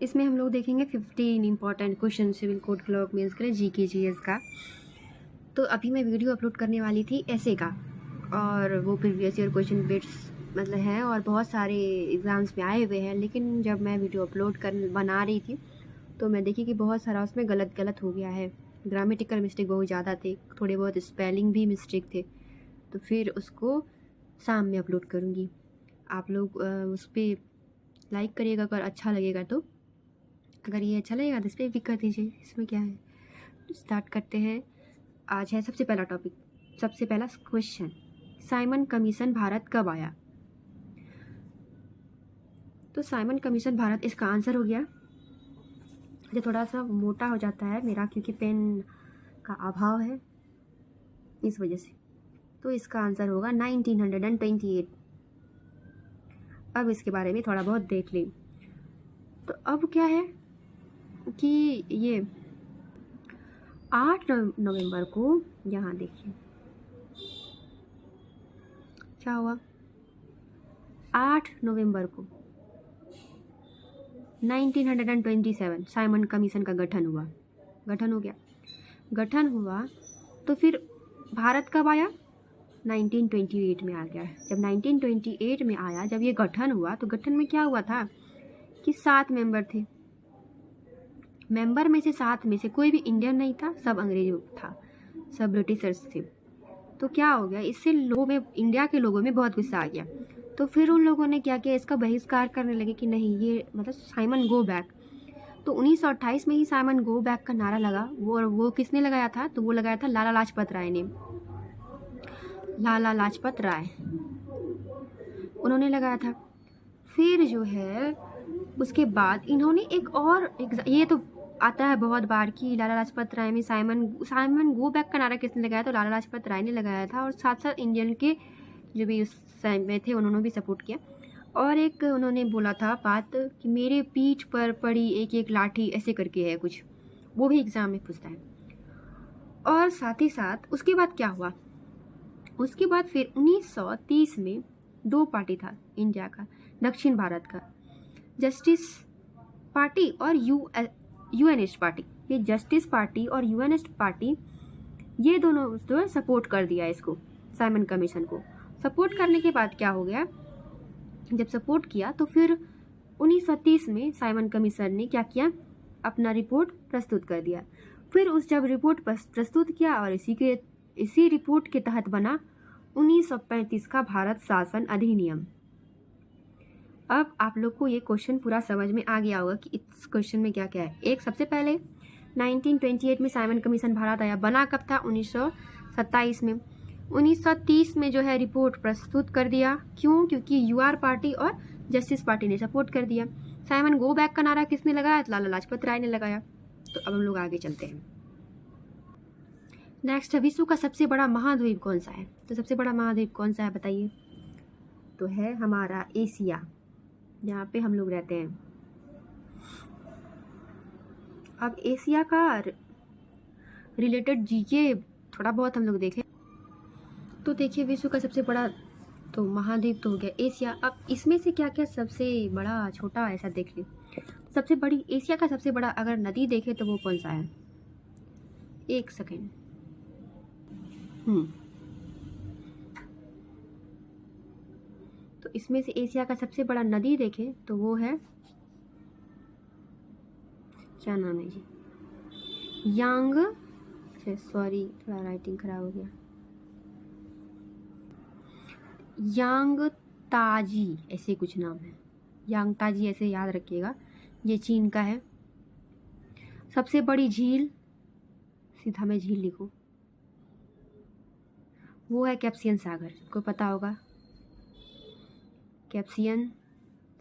इसमें हम लोग देखेंगे 15 important question civil code clerk mains के लिए जीके जीएस का। तो अभी मैं वीडियो अपलोड करने वाली थी ऐसे का, और वो प्रीवियस ईयर क्वेश्चन बिट्स मतलब है और बहुत सारे एग्ज़ाम्स में आए हुए हैं। लेकिन जब मैं वीडियो अपलोड कर बना रही थी तो मैं देखी कि बहुत सारा उसमें गलत हो गया है। ग्रामेटिकल मिस्टेक बहुत ज़्यादा थे, थोड़े बहुत स्पेलिंग भी मिस्टेक थे। तो फिर उसको शाम में अपलोड करूँगी। आप लोग उस पर लाइक करिएगा अगर अच्छा लगेगा तो। अगर ये अच्छा लगेगा तो इस पर भी कर दीजिए, इसमें क्या है। तो स्टार्ट करते हैं। आज है सबसे पहला टॉपिक, सबसे पहला क्वेश्चन, साइमन कमीशन भारत कब आया। तो साइमन कमीशन भारत, इसका आंसर हो गया, ये थोड़ा सा मोटा हो जाता है मेरा क्योंकि पेन का अभाव है इस वजह से। तो इसका आंसर होगा 1928। अब इसके बारे में थोड़ा बहुत देख लें। तो अब क्या है कि ये 8 नवंबर को, यहाँ देखिए क्या हुआ। 8 नवंबर को 1927 साइमन कमीशन का गठन हुआ। गठन हो गया, गठन हुआ तो फिर भारत कब आया, 1928 में आ गया। जब 1928 में आया, जब ये गठन हुआ तो गठन में क्या हुआ था कि 7 मेंबर थे। मेंबर में से 7 में से कोई भी इंडियन नहीं था, सब अंग्रेज था, सब ब्रिटिशर्स थे। तो क्या हो गया, इससे लोगों में, इंडिया के लोगों में बहुत गुस्सा आ गया। तो फिर उन लोगों ने क्या किया, इसका बहिष्कार करने लगे कि नहीं, ये मतलब साइमन गो बैक। तो 1928 में ही साइमन गो बैक का नारा लगा। वो किसने लगाया था, तो वो लगाया था लाला लाजपत राय ने। लाला लाजपत राय उन्होंने लगाया था। फिर जो है उसके बाद इन्होंने एक और ये तो आता है बहुत बार कि लाला लाजपत राय में साइमन गो बैक का नारा किसने लगाया, तो लाला लाजपत राय ने लगाया था। और साथ साथ इंडियन के जो भी उस टाइम में थे उन्होंने भी सपोर्ट किया। और एक उन्होंने बोला था बात कि मेरे पीठ पर पड़ी एक एक लाठी, ऐसे करके है कुछ, वो भी एग्जाम में पूछता है। और साथ ही साथ उसके बाद क्या हुआ, उसके बाद फिर 1930 में 2 पार्टी था इंडिया का, दक्षिण भारत का, जस्टिस पार्टी और यूएनिस्ट पार्टी। ये जस्टिस पार्टी और यूएनिस्ट पार्टी, ये दोनों जो है सपोर्ट कर दिया इसको, साइमन कमीशन को। सपोर्ट करने के बाद क्या हो गया, जब सपोर्ट किया तो फिर 1930 में साइमन कमीशन ने क्या किया, अपना रिपोर्ट प्रस्तुत कर दिया। फिर उस जब रिपोर्ट प्रस्तुत किया और इसी रिपोर्ट के तहत बना 1935 का भारत शासन अधिनियम। अब आप लोग को ये क्वेश्चन पूरा समझ में आ गया होगा कि इस क्वेश्चन में क्या क्या है। एक, सबसे पहले 1928 में साइमन कमीशन भारत आया, बना कब था, 1927 में। 1930 में जो है रिपोर्ट प्रस्तुत कर दिया, क्यों, क्योंकि यूआर पार्टी और जस्टिस पार्टी ने सपोर्ट कर दिया। साइमन गो बैक का नारा किसने लगाया, लाला लाजपत राय ने लगाया। तो अब हम लोग आगे चलते हैं। नेक्स्ट, विश्व का सबसे बड़ा महाद्वीप कौन सा है। तो सबसे बड़ा महाद्वीप कौन सा है बताइए, तो है हमारा एशिया, जहाँ पे हम लोग रहते हैं। अब एशिया का रिलेटेड जीके थोड़ा बहुत हम लोग देखें तो देखिए, विश्व का सबसे बड़ा तो महाद्वीप तो हो गया एशिया। अब इसमें से क्या क्या सबसे बड़ा छोटा ऐसा देख ले। सबसे बड़ी एशिया का सबसे बड़ा अगर नदी देखे तो वो कौन सा है, एक सेकेंड। तो इसमें से एशिया का सबसे बड़ा नदी देखे तो वो है, क्या नाम है जी, यांग, सॉरी थोड़ा राइटिंग खराब हो गया, यांग ताजी ऐसे कुछ नाम है, यांग ताजी ऐसे याद रखिएगा। ये चीन का है। सबसे बड़ी झील, सीधा में झील लिखो, वो है कैप्सियन सागर, को पता होगा, कैप्सियन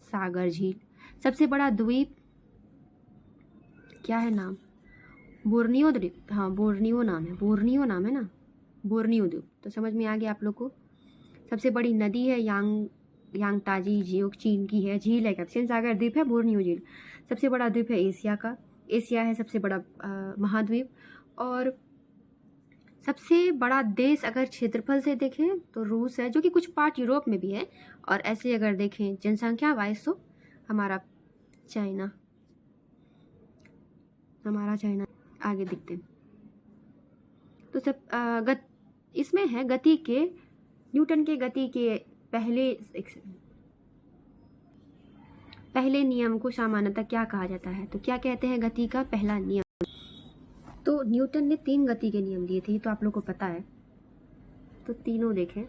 सागर झील। सबसे बड़ा द्वीप क्या है नाम, बोर्नियो द्वीप, हाँ बोर्नियो नाम है, बोर्नियो नाम है ना, बोर्नियो द्वीप। तो समझ में आ गया आप लोग को। सबसे बड़ी नदी है यांग ताजी, जो चीन की है, झील है कैप्सियन सागर, द्वीप है बोर्नियो झील। सबसे बड़ा द्वीप है एशिया का, एशिया है सबसे बड़ा महाद्वीप। और सबसे बड़ा देश अगर क्षेत्रफल से देखें तो रूस है, जो कि कुछ पार्ट यूरोप में भी है। और ऐसे अगर देखें जनसंख्या वाइज तो हमारा चाइना। हमारा चाइना। आगे देखते हैं। तो सब इसमें है गति के, न्यूटन के गति के पहले नियम को सामान्यतः क्या कहा जाता है? तो क्या कहते हैं गति का पहला नियम? तो न्यूटन ने 3 गति के नियम दिए थे, तो आप लोग को पता है। तो तीनों देखें,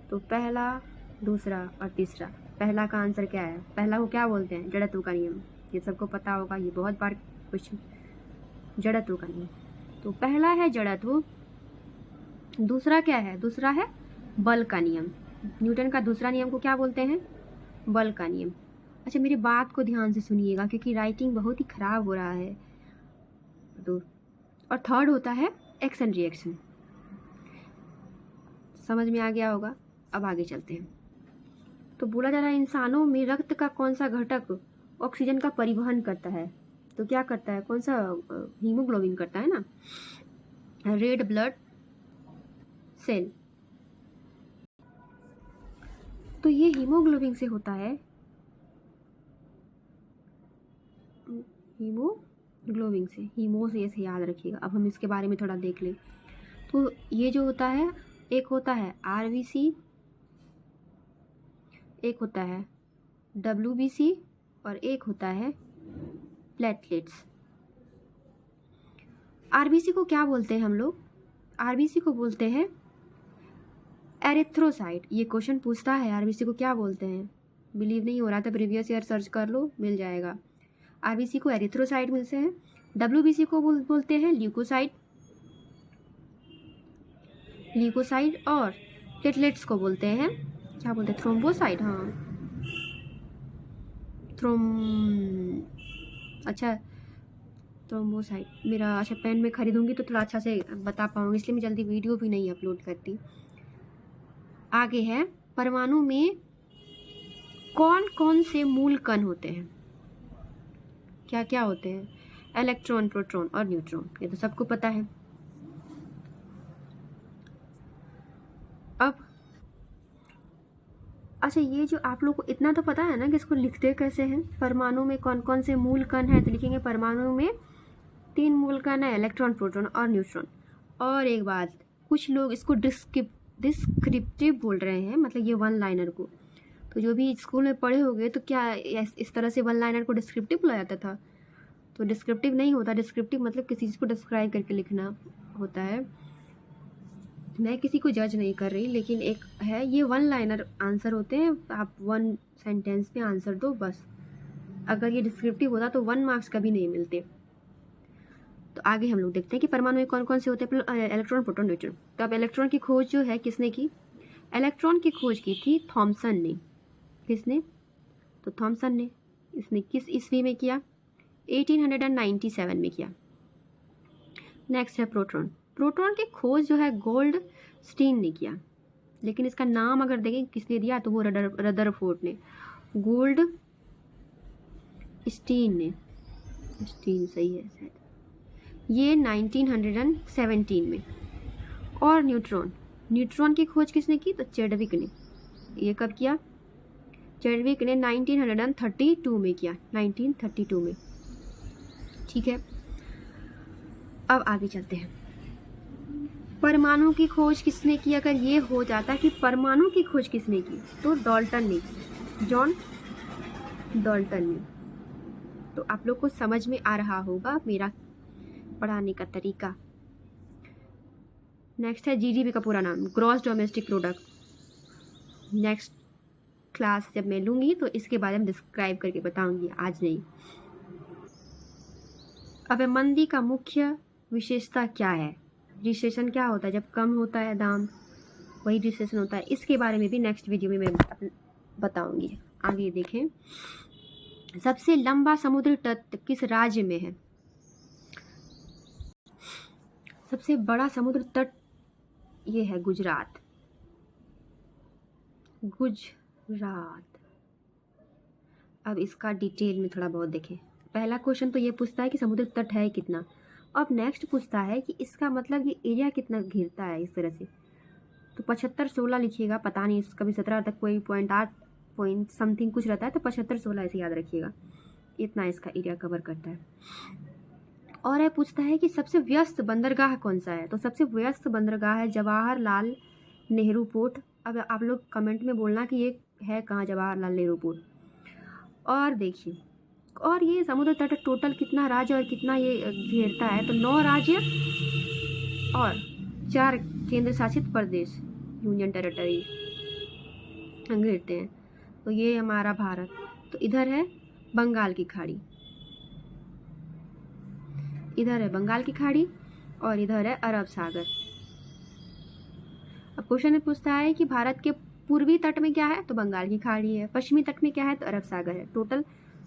तो पहला, दूसरा और तीसरा। पहला का आंसर क्या है? पहला को क्या बोलते हैं? जड़त्व का नियम। ये सबको पता होगा, ये बहुत बार क्वेश्चन, जड़त्व का नियम। तो पहला है जड़त्व। दूसरा क्या है? दूसरा है बल का नियम। न्यूटन का दूसरा नियम को क्या बोलते हैं? बल का नियम। अच्छा, मेरी बात को ध्यान से सुनिएगा क्योंकि राइटिंग बहुत ही खराब हो रहा है। तो और थर्ड होता है एक्शन रिएक्शन। समझ में आ गया होगा। अब आगे चलते हैं। तो बोला जा रहा है इंसानों में रक्त का कौन सा घटक ऑक्सीजन का परिवहन करता है? तो क्या करता है? कौन सा? हीमोग्लोबिन करता है ना, रेड ब्लड सेल। तो ये हीमोग्लोबिन से होता है, हीमोग्लोबिन से, हीमो से ऐसे याद रखिएगा। अब हम इसके बारे में थोड़ा देख लें। तो ये जो होता है, एक होता है आरबीसी, एक होता है डब्ल्यूबीसी और एक होता है प्लेटलेट्स। आरबीसी को क्या बोलते हैं हम लोग? आरबीसी को बोलते हैं एरिथ्रोसाइट। ये क्वेश्चन पूछता है आरबीसी को क्या बोलते हैं। बिलीव नहीं हो रहा था, प्रीवियस ईयर सर्च कर लो, मिल जाएगा। आरबीसी को एरिथ्रोसाइट मिलते हैं। डब्ल्यूबीसी को बोलते हैं ल्यूकोसाइट, और प्लेटलेट्स को बोलते हैं, क्या बोलते हैं? थ्रोम्बोसाइट। हाँ, अच्छा, थ्रोम्बोसाइट। मेरा अच्छा पेन में खरीदूंगी तो थोड़ा अच्छा से बता पाऊंगी, इसलिए मैं जल्दी वीडियो भी नहीं अपलोड करती। आगे है, परमाणु में कौन कौन से मूल कण होते हैं? क्या क्या होते हैं? इलेक्ट्रॉन, प्रोटॉन और न्यूट्रॉन। ये तो सबको पता है। अब अच्छा, ये जो आप लोग को इतना तो पता है ना कि इसको लिखते कैसे हैं? परमाणु में कौन कौन से मूल कण हैं? तो लिखेंगे परमाणु में 3 मूल कण है, इलेक्ट्रॉन, प्रोटॉन और न्यूट्रॉन। और एक बात, कुछ लोग इसको डिस्क्रिप्टिव बोल रहे हैं, मतलब ये वन लाइनर को। तो जो भी स्कूल में पढ़े होंगे तो क्या इस तरह से वन लाइनर को डिस्क्रिप्टिव बोला जाता था? तो डिस्क्रिप्टिव नहीं होता। डिस्क्रिप्टिव मतलब किसी चीज़ को डिस्क्राइब करके लिखना होता है। मैं किसी को जज नहीं कर रही, लेकिन एक है, ये वन लाइनर आंसर होते हैं। आप 1 सेंटेंस में आंसर दो बस। अगर ये डिस्क्रिप्टिव होता तो 1 मार्क्स कभी नहीं मिलते। तो आगे हम लोग देखते हैं कि परमाणु में कौन कौन से होते हैं, इलेक्ट्रॉन, प्रोटॉन, न्यूट्रॉन। तो अब इलेक्ट्रॉन की खोज जो है किसने की? इलेक्ट्रॉन की खोज की थी थॉमसन ने। किसने? तो थॉमसन ने। इसने किस ईस्वी में किया? 1897 में किया। नेक्स्ट है प्रोटॉन। प्रोटॉन की खोज जो है गोल्ड स्टीन ने किया, लेकिन इसका नाम अगर देखें किसने दिया तो वो रदरफोर्ड ने। गोल्ड स्टीन ने, स्टीन सही है शायद, ये 1917 में। और न्यूट्रॉन की खोज किसने की? तो चैडविक ने। ये कब किया? चैडविक ने 1932 में किया, 1932 में। ठीक है, अब आगे चलते हैं। परमाणु की खोज किसने की? अगर ये हो जाता कि परमाणु की खोज किसने की, तो डाल्टन ने की, जॉन डाल्टन ने। तो आप लोग को समझ में आ रहा होगा मेरा पढ़ाने का तरीका। नेक्स्ट है जीडीपी का पूरा नाम, gross domestic product. Next class जब मैं लूँगी तो इसके बारे में डिस्क्राइब करके बताऊंगी, आज नहीं। अब मंदी का मुख्य विशेषता क्या है? रिसेशन क्या होता है? जब कम होता है दाम, वही रिसेशन होता है। इसके बारे में भी नेक्स्ट वीडियो में मैं बताऊंगी। आगे देखें, सबसे लंबा समुद्र तट किस राज्य में है? सबसे बड़ा समुद्र तट ये है गुजरात। गुजरात। अब इसका डिटेल में थोड़ा बहुत देखें। पहला क्वेश्चन तो ये पूछता है कि समुद्र तट है कितना। अब नेक्स्ट पूछता है कि इसका मतलब ये एरिया कितना घेरता है इस तरह से। तो 75-16 लिखिएगा, पता नहीं कभी 17 तक कोई पॉइंट समथिंग कुछ रहता है, तो 75-16 ऐसे याद रखिएगा। इतना इसका एरिया कवर करता है। और यह पूछता है कि सबसे व्यस्त बंदरगाह कौन सा है। तो सबसे व्यस्त बंदरगाह है जवाहरलाल नेहरू पोर्ट। अब आप लोग कमेंट में बोलना कि ये है कहाँ जवाहरलाल नेहरू पोर्ट। और देखिए, और ये समुद्र तट टोटल कितना राज्य और कितना ये घेरता है, तो 9 राज्य और 4 केंद्र शासित प्रदेश यूनियन टेरिटरी घेरते हैं। तो ये हमारा भारत। तो इधर है बंगाल की खाड़ी, इधर है बंगाल की खाड़ी और इधर है अरब सागर। अब क्वेश्चन में पूछता है कि भारत के पूर्वी तट में क्या है, तो बंगाल की खाड़ी है। पश्चिमी तट में क्या है, तो अरब सागर है। टोटल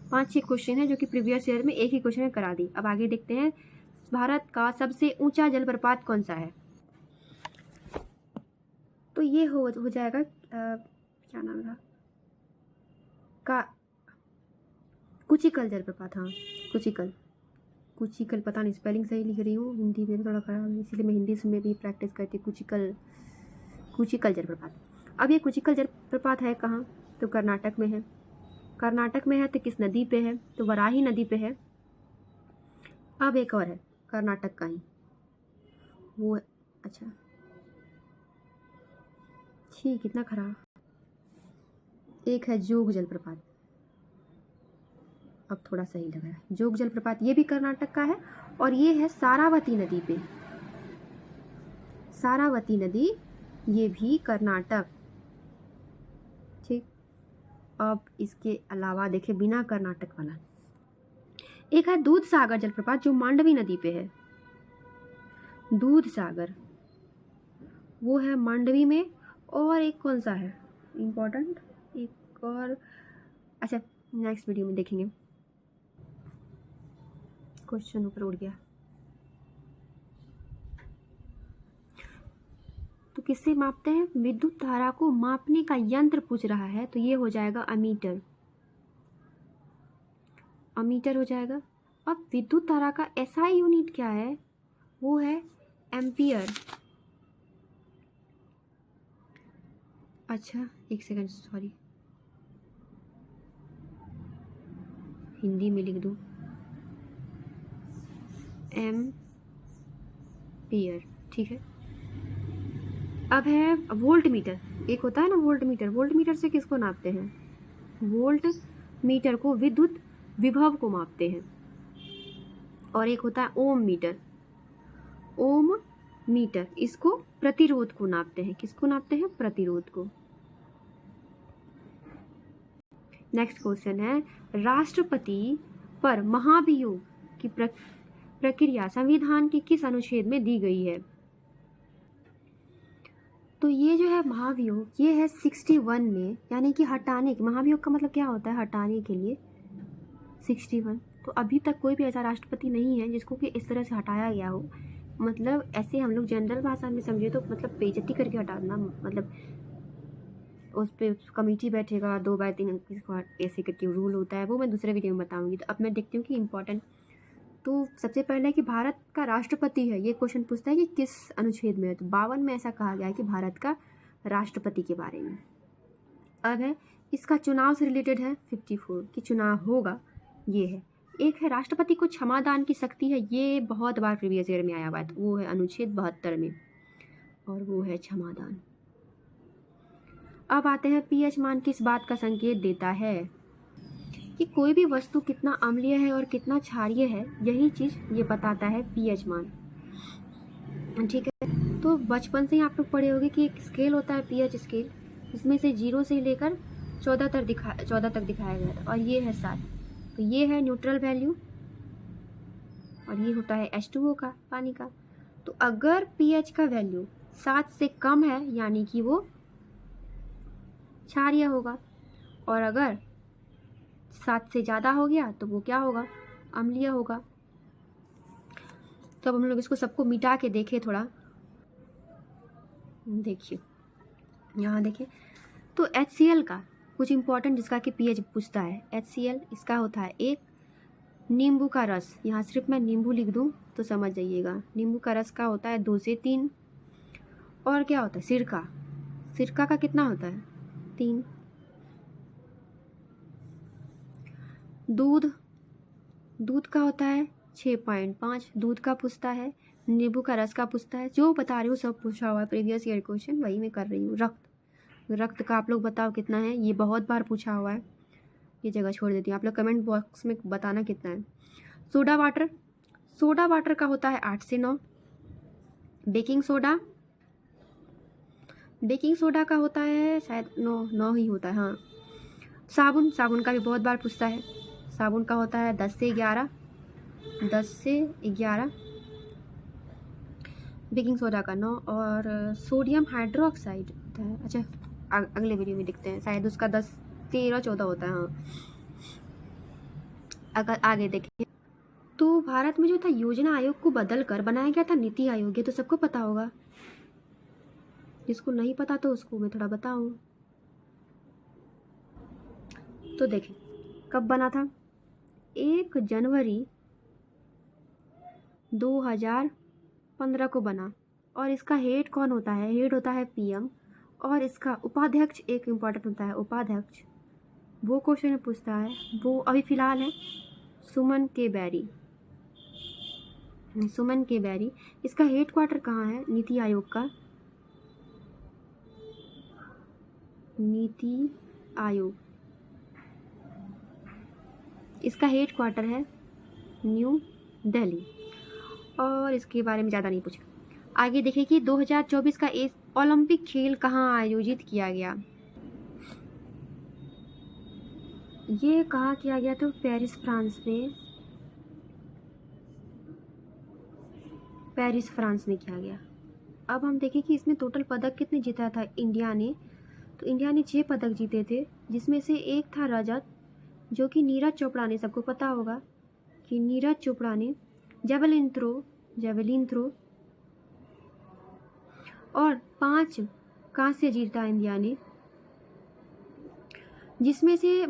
5-6 क्वेश्चन है जो कि प्रीवियस ईयर में एक ही क्वेश्चन में करा दी। अब आगे देखते हैं भारत का सबसे ऊंचा जलप्रपात कौन सा है। तो ये हो जाएगा क्या नाम था का कुचिकल जलप्रपात। हाँ, कुचिकल पता नहीं स्पेलिंग सही लिख रही हूँ, हिंदी में थोड़ा खराब है इसलिए मैं हिंदी में भी प्रैक्टिस करती हूँ। कुचिकल जलप्रपात। अब ये कुचिकल जलप्रपात है कहाँ, तो कर्नाटक में है। कर्नाटक में है तो किस नदी पे है, तो वराही नदी पे है। अब एक और है कर्नाटक का ही, वो अच्छा ठीक, कितना खराब। एक है जोग जलप्रपात, अब थोड़ा सही लग रहा है। जोग जलप्रपात ये भी कर्नाटक का है और ये है सारावती नदी पे। सारावती नदी ये भी कर्नाटक। ठीक, अब इसके अलावा देखिए बिना कर्नाटक वाला एक है दूध सागर जलप्रपात जो मांडवी नदी पे है। दूध सागर वो है मांडवी में। और एक कौन सा है इम्पोर्टेंट, एक और, अच्छा नेक्स्ट वीडियो में देखेंगे। क्वेश्चन ऊपर उड़ गया। तो किससे मापते हैं, विद्युत धारा को मापने का यंत्र पूछ रहा है, तो ये हो जाएगा अमीटर। अमीटर हो जाएगा। अब विद्युत धारा का एसआई यूनिट क्या है, वो है एम्पियर। अच्छा एक सेकंड, सॉरी हिंदी में लिख दूँ, एम्पियर, ठीक है। अब है वोल्ट मीटर। एक होता है ना वोल्ट मीटर। वोल्ट मीटर से किसको नापते हैं, वोल्ट मीटर को विद्युत विभव को मापते हैं। और एक होता है ओम मीटर। ओम मीटर इसको प्रतिरोध को नापते हैं। किसको नापते हैं, प्रतिरोध को। नेक्स्ट क्वेश्चन है राष्ट्रपति पर महाभियोग की प्रक्रिया संविधान के किस अनुच्छेद में दी गई है। तो ये जो है महाभियोग ये है 61 में, यानी कि हटाने के, महाभियोग का मतलब क्या होता है, हटाने के लिए 61। तो अभी तक कोई भी ऐसा राष्ट्रपति नहीं है जिसको कि इस तरह से हटाया गया हो। मतलब ऐसे हम लोग जनरल भाषा में समझे तो मतलब बेइज्जती करके हटाना, मतलब उस पर कमेटी बैठेगा 2/3 किसको ऐसे करके रूल होता है, वो मैं दूसरे वीडियो में बताऊंगी। तो अब मैं देखती हूँ कि इम्पोर्टेंट, तो सबसे पहले कि भारत का राष्ट्रपति है, ये क्वेश्चन पूछता है कि किस अनुच्छेद में है। तो 52 में ऐसा कहा गया है कि भारत का राष्ट्रपति के बारे में। अब है इसका चुनाव से रिलेटेड है 54 कि चुनाव होगा, ये है। एक है राष्ट्रपति को क्षमादान की शक्ति है, ये बहुत बार प्रीवियस ईयर में आया हुआ है, तो वो है अनुच्छेद 72 में, और वो है क्षमादान। अब आते हैं पीएच मान किस बात का संकेत देता है, कि कोई भी वस्तु कितना अम्लीय है और कितना क्षारीय है, यही चीज़ ये बताता है पीएच मान। ठीक है, तो बचपन से ही आप लोग पढ़े होंगे कि एक स्केल होता है पीएच स्केल, इसमें से 0 से लेकर 14 तक दिखाया गया था, और ये है 7। तो ये है न्यूट्रल वैल्यू और ये होता है H2O का, पानी का। तो अगर पीएच का वैल्यू 7 से कम है यानी कि वो क्षारीय होगा, और अगर 7 से ज़्यादा हो गया तो वो क्या होगा, अम्लीय होगा। तो अब हम लोग इसको सबको मिटा के देखें थोड़ा, देखिए यहाँ देखिए। तो HCl का कुछ इंपॉर्टेंट जिसका कि पीएच पूछता है, HCl इसका होता है एक नींबू का रस, यहाँ सिर्फ मैं नींबू लिख दूँ तो समझ जाइएगा। नींबू का रस का होता है 2 से 3। और क्या होता है, सिरका का कितना होता है 3। दूध का होता है 6.5। दूध का पूछता है, नींबू का रस का पूछता है, जो बता रही हूँ सब पूछा हुआ है प्रीवियस ईयर क्वेश्चन, वही मैं कर रही हूँ। रक्त का आप लोग बताओ कितना है, ये बहुत बार पूछा हुआ है, ये जगह छोड़ देती हूँ, आप लोग कमेंट बॉक्स में बताना कितना है। सोडा वाटर का होता है 8 से 9। बेकिंग सोडा का होता है शायद 9 ही होता है, हाँ। साबुन का भी बहुत बार पूछता है, साबुन का होता है 10 से 11। बेकिंग सोडा का 9। और सोडियम हाइड्रोक्साइड होता है, अच्छा अगले वीडियो में दिखते हैं, शायद उसका 10, 13, 14 होता है, हाँ। अगर आगे देखें तो भारत में जो था योजना आयोग को बदल कर बनाया गया था नीति आयोग, ये तो सबको पता होगा, जिसको नहीं पता तो उसको मैं थोड़ा बताऊं। तो देखें कब बना था, 1 जनवरी 2015 को बना। और इसका हेड कौन होता है, हेड होता है पीएम। और इसका उपाध्यक्ष एक इम्पॉर्टेंट होता है, उपाध्यक्ष वो क्वेश्चन में पूछता है, वो अभी फिलहाल है सुमन के बैरी। इसका हेड क्वार्टर कहाँ है नीति आयोग का, नीति आयोग, इसका हेड क्वार्टर है न्यू दिल्ली। और इसके बारे में ज़्यादा नहीं पूछा। आगे देखिए कि 2024 का ओलंपिक खेल कहाँ आयोजित किया गया। ये कहाँ किया गया तो पेरिस फ्रांस में किया गया। अब हम देखें कि इसमें टोटल पदक कितने जीता था इंडिया ने, तो इंडिया ने 6 पदक जीते थे, जिसमें से एक था रजत, जो कि नीरज चोपड़ा ने, सबको पता होगा कि नीरज चोपड़ा ने जेवलिन थ्रो और 5 कांस्य जीता इंडिया ने, जिसमें से